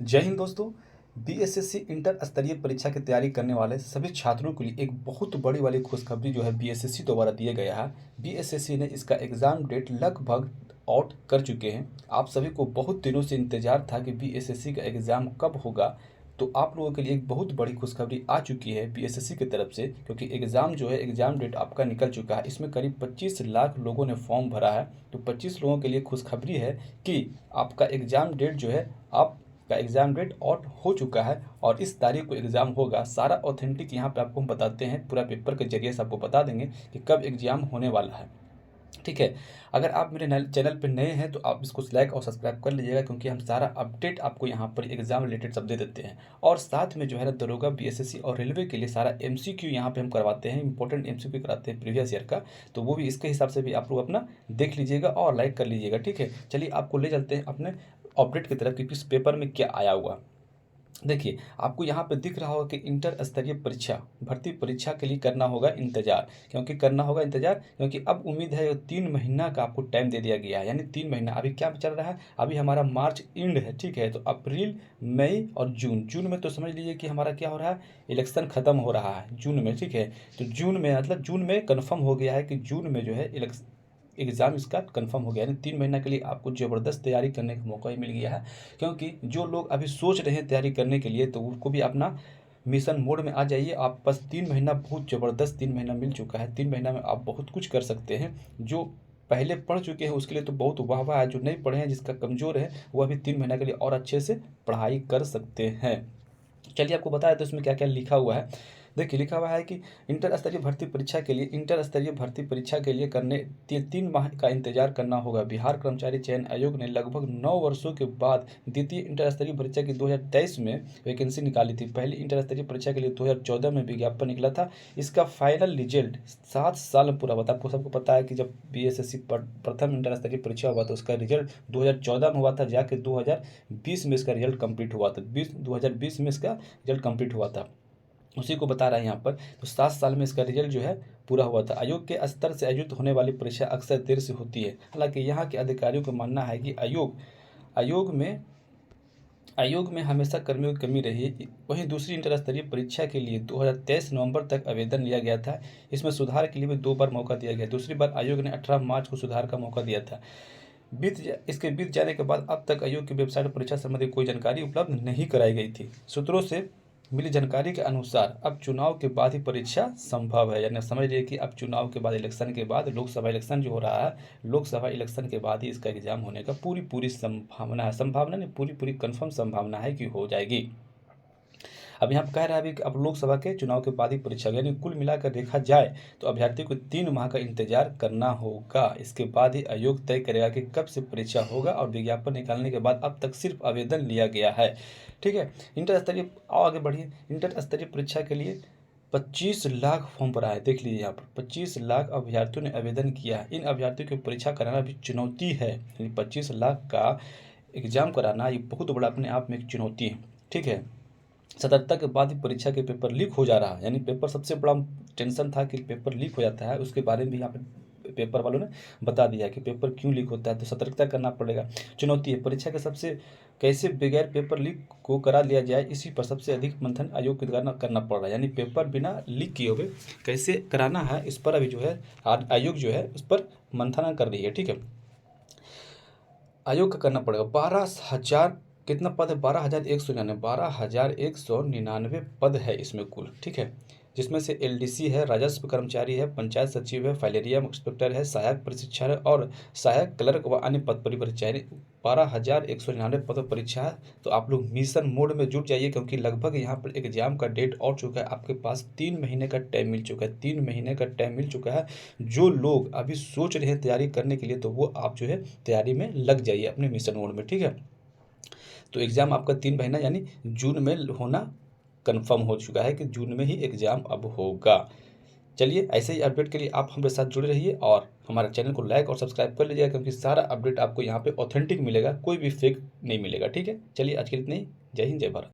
जय हिंद दोस्तों। BSSC inter स्तरीय परीक्षा की तैयारी करने वाले सभी छात्रों के लिए एक बहुत बड़ी वाली खुशखबरी जो है बीएसएससी द्वारा दिया गया है। बीएसएससी ने इसका एग्ज़ाम डेट लगभग आउट कर चुके हैं। आप सभी को बहुत दिनों से इंतज़ार था कि बीएसएससी का एग्ज़ाम कब होगा, तो आप लोगों के लिए एक बहुत बड़ी खुशखबरी आ चुकी है बीएसएससी की तरफ से, क्योंकि एग्ज़ाम जो है एग्ज़ाम डेट आपका निकल चुका है। इसमें करीब 25 लाख लोगों ने फॉर्म भरा है, तो 25 लोगों के लिए खुशखबरी है कि आपका एग्ज़ाम डेट जो है आप का एग्ज़ाम डेट आउट हो चुका है और इस तारीख को एग्ज़ाम होगा। सारा ऑथेंटिक यहाँ पे आपको हम बताते हैं, पूरा पेपर के जरिए से आपको बता देंगे कि कब एग्ज़ाम होने वाला है। ठीक है, अगर आप मेरे चैनल पे नए हैं तो आप इसको लाइक और सब्सक्राइब कर लीजिएगा, क्योंकि हम सारा अपडेट आपको यहाँ पर एग्ज़ाम रिलेटेड सब दे देते हैं। और साथ में जो है ना दरोगा, बीएसएससी और रेलवे के लिए सारा एमसीक्यू यहाँ पे हम करवाते हैं, इंपॉर्टेंट एमसीक्यू कराते हैं प्रीवियस ईयर का। तो वो भी इसके हिसाब से भी आप लोग अपना देख लीजिएगा और लाइक कर लीजिएगा। ठीक है, चलिए आपको ले चलते हैं अपने अपडेट की तरफ कि किस पेपर में क्या आया हुआ। देखिए, आपको यहाँ पे दिख रहा होगा कि इंटर स्तरीय परीक्षा, भर्ती परीक्षा के लिए करना होगा इंतज़ार। क्योंकि करना होगा इंतज़ार, क्योंकि अब उम्मीद है 3 महीना का आपको टाइम दे दिया गया है। यानी 3 महीना अभी क्या चल रहा है, अभी हमारा मार्च एंड है। ठीक है, तो अप्रैल, मई और जून में तो समझ लीजिए कि हमारा क्या हो रहा है, इलेक्शन ख़त्म हो रहा है जून में। ठीक है, तो जून में मतलब जून में कन्फर्म हो गया है कि जून में जो है एग्ज़ाम इसका कंफर्म हो गया। यानी 3 महीना के लिए आपको ज़बरदस्त तैयारी करने का मौका ही मिल गया है। क्योंकि जो लोग अभी सोच रहे हैं तैयारी करने के लिए, तो उनको भी अपना मिशन मोड में आ जाइए। आप बस 3 महीना, बहुत ज़बरदस्त 3 महीना मिल चुका है। 3 महीना में आप बहुत कुछ कर सकते हैं। जो पहले पढ़ चुके हैं उसके लिए तो बहुत वाह-वाह है, जो नहीं पढ़े हैं, जिसका कमज़ोर है, वो अभी 3 महीना के लिए और अच्छे से पढ़ाई कर सकते हैं। चलिए आपको बताया तो इसमें क्या-क्या लिखा हुआ है। देखिए, लिखा हुआ है कि इंटर स्तरीय भर्ती परीक्षा के लिए करने 3 माह का इंतजार करना होगा। बिहार कर्मचारी चयन आयोग ने लगभग 9 वर्षों के बाद द्वितीय इंटर स्तरीय परीक्षा की 2023 में वैकेंसी निकाली थी। पहली इंटर स्तरीय परीक्षा के लिए 2014 में विज्ञापन निकला था। इसका फाइनल रिजल्ट 7 साल में पूरा हुआ था। आपको सबको पता है कि जब बीएसएससी प्रथम इंटर स्तरीय परीक्षा हुआ था, उसका रिजल्ट 2014 में हुआ था, जाके 2020 में इसका रिजल्ट कंप्लीट हुआ था। 2020 में इसका रिजल्ट कंप्लीट हुआ था, उसी को बता रहा है यहाँ पर। तो 7 साल में इसका रिजल्ट जो है पूरा हुआ था। आयोग के स्तर से आयोजित होने वाली परीक्षा अक्सर देर से होती है। हालांकि यहाँ के अधिकारियों का मानना है कि आयोग में हमेशा कर्मियों की कमी रही है। वहीं दूसरी इंटर स्तरीय परीक्षा के लिए 2023 नवंबर तक आवेदन लिया गया था। इसमें सुधार के लिए भी 2 बार मौका दिया गया। दूसरी बार आयोग ने 18 मार्च को सुधार का मौका दिया था। इसके बीत जाने के बाद अब तक आयोग की वेबसाइट पर परीक्षा संबंधी कोई जानकारी उपलब्ध नहीं कराई गई थी। सूत्रों से मिली जानकारी के अनुसार अब चुनाव के बाद ही परीक्षा संभव है। यानी समझ लीजिए कि अब चुनाव के बाद, इलेक्शन के बाद, लोकसभा इलेक्शन जो हो रहा है, लोकसभा इलेक्शन के बाद ही इसका एग्जाम होने का पूरी संभावना है। संभावना नहीं, पूरी कंफर्म संभावना है कि हो जाएगी। अब यहाँ पर कह रहा है अभी कि अब लोकसभा के चुनाव के बाद ही परीक्षा, यानी कुल मिलाकर देखा जाए तो अभ्यर्थी को 3 माह का इंतजार करना होगा। इसके बाद ही आयोग तय करेगा कि कब से परीक्षा होगा, और विज्ञापन निकालने के बाद अब तक सिर्फ आवेदन लिया गया है। ठीक है, इंटर स्तरीय, आओ आगे बढ़िए। इंटर स्तरीय परीक्षा के लिए 25 लाख फॉर्म भरा है। देख लीजिए यहाँ पर 25 लाख अभ्यर्थियों ने आवेदन किया है। इन अभ्यर्थियों की परीक्षा कराना भी चुनौती है। यानी 25 लाख का एग्जाम कराना ये बहुत बड़ा अपने आप में एक चुनौती है। ठीक है, सतर्कता के बाद ही परीक्षा के पेपर लीक हो जा रहा है। यानी पेपर, सबसे बड़ा टेंशन था कि पेपर लीक हो जाता है, उसके बारे में भी यहाँ पे पेपर वालों ने बता दिया है कि पेपर क्यों लीक होता है, तो सतर्कता करना पड़ेगा। चुनौती है परीक्षा के सबसे, कैसे बगैर पेपर लीक को करा लिया जाए, इसी पर सबसे अधिक मंथन आयोग के द्वारा करना पड़ रहा है। यानी पेपर बिना लीक किए हुए कैसे कराना है, इस पर अभी जो है आयोग जो है उस पर मंथन कर रही है। ठीक है, आयोग का करना पड़ेगा। 12,000 कितना पद है, 12,199 पद है इसमें कुल। ठीक है, जिसमें से एलडीसी है, राजस्व कर्मचारी है, पंचायत सचिव है, फाइलेरिया इंस्पेक्टर है, सहायक प्रशिक्षण है और सहायक क्लर्क व अन्य पद पर परीक्षा है। 12,199 पद पर परीक्षा है। तो आप लोग मिशन मोड में जुट जाइए, क्योंकि लगभग यहाँ पर एग्जाम का डेट और चुका है। आपके पास 3 महीने का टाइम मिल चुका है। 3 महीने का टाइम मिल चुका है। जो लोग अभी सोच रहे हैं तैयारी करने के लिए, तो वो आप जो है तैयारी में लग जाइए अपने मिशन मोड में। ठीक है, तो एग्ज़ाम आपका 3 महीना यानी जून में होना कंफर्म हो चुका है कि जून में ही एग्ज़ाम अब होगा। चलिए, ऐसे ही अपडेट के लिए आप हमारे साथ जुड़े रहिए और हमारे चैनल को लाइक और सब्सक्राइब कर लीजिएगा, क्योंकि सारा अपडेट आपको यहाँ पे ऑथेंटिक मिलेगा, कोई भी फेक नहीं मिलेगा। ठीक है, चलिए आज के लिए इतना ही। जय हिंद, जय भारत।